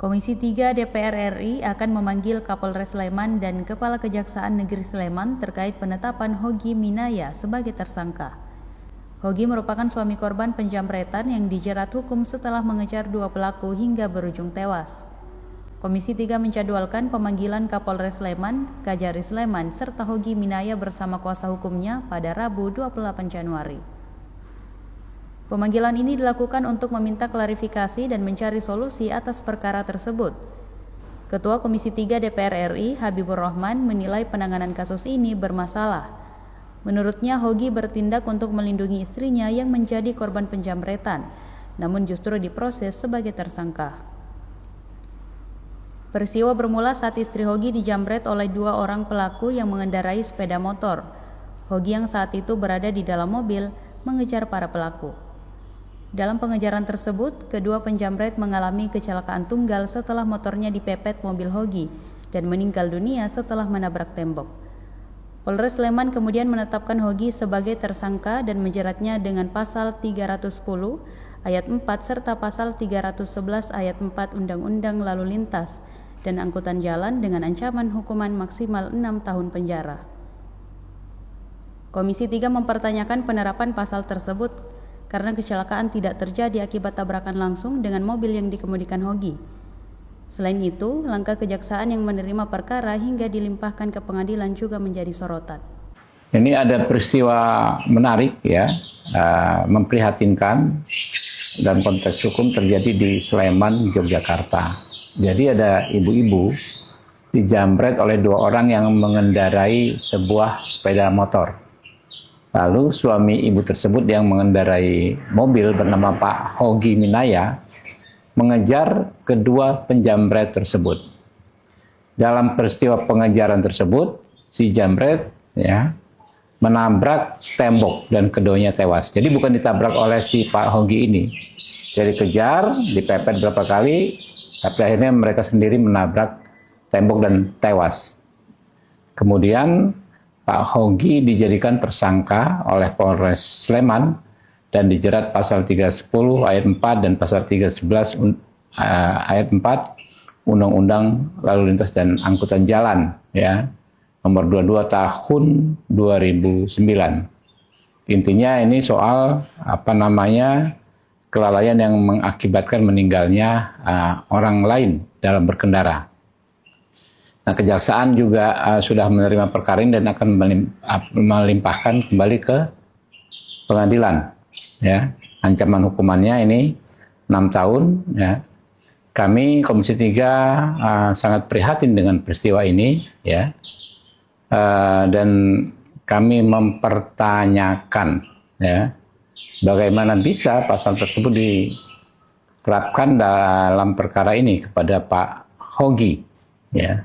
Komisi 3 DPR RI akan memanggil Kapolres Sleman dan Kepala Kejaksaan Negeri Sleman terkait penetapan Hogy Minaya sebagai tersangka. Hogy merupakan suami korban penjamretan yang dijerat hukum setelah mengejar dua pelaku hingga berujung tewas. Komisi 3 menjadwalkan pemanggilan Kapolres Sleman, Kajari Sleman, serta Hogy Minaya bersama kuasa hukumnya pada Rabu 28 Januari. Pemanggilan ini dilakukan untuk meminta klarifikasi dan mencari solusi atas perkara tersebut. Ketua Komisi 3 DPR RI, Habibur Rahman, menilai penanganan kasus ini bermasalah. Menurutnya, Hogy bertindak untuk melindungi istrinya yang menjadi korban penjamretan, namun justru diproses sebagai tersangka. Peristiwa bermula saat istri Hogy dijamret oleh dua orang pelaku yang mengendarai sepeda motor. Hogy yang saat itu berada di dalam mobil mengejar para pelaku. Dalam pengejaran tersebut, kedua penjamret mengalami kecelakaan tunggal setelah motornya dipepet mobil Hogy dan meninggal dunia setelah menabrak tembok. Polres Sleman kemudian menetapkan Hogy sebagai tersangka dan menjeratnya dengan pasal 310 ayat 4 serta pasal 311 ayat 4 Undang-Undang Lalu Lintas dan Angkutan Jalan dengan ancaman hukuman maksimal 6 tahun penjara. Komisi 3 mempertanyakan penerapan pasal tersebut karena kecelakaan tidak terjadi akibat tabrakan langsung dengan mobil yang dikemudikan Hogy. Selain itu, langkah kejaksaan yang menerima perkara hingga dilimpahkan ke pengadilan juga menjadi sorotan. Ini ada peristiwa menarik ya, memprihatinkan dalam konteks hukum terjadi di Sleman, Yogyakarta. Jadi ada ibu-ibu dijamret oleh dua orang yang mengendarai sebuah sepeda motor. Lalu suami ibu tersebut yang mengendarai mobil bernama Pak Hogy Minaya mengejar kedua penjamret tersebut. Dalam peristiwa pengejaran tersebut, si jamret ya menabrak tembok dan keduanya tewas. Jadi bukan ditabrak oleh si Pak Hogy ini. Jadi kejar, dipepet berapa kali, tapi akhirnya mereka sendiri menabrak tembok dan tewas. Kemudian Pak Hogy dijadikan tersangka oleh Polres Sleman dan dijerat pasal 310 ayat 4 dan pasal 311 ayat 4 Undang-Undang Lalu Lintas dan Angkutan Jalan ya, nomor 22 tahun 2009. Intinya ini soal kelalaian yang mengakibatkan meninggalnya orang lain dalam berkendara. Nah, kejaksaan juga sudah menerima perkara ini dan akan melimpahkan kembali ke pengadilan. Ya, ancaman hukumannya ini 6 tahun. Ya. Kami Komisi 3 sangat prihatin dengan peristiwa ini, ya, dan kami mempertanyakan, ya, bagaimana bisa pasal tersebut diterapkan dalam perkara ini kepada Pak Hogy. Ya.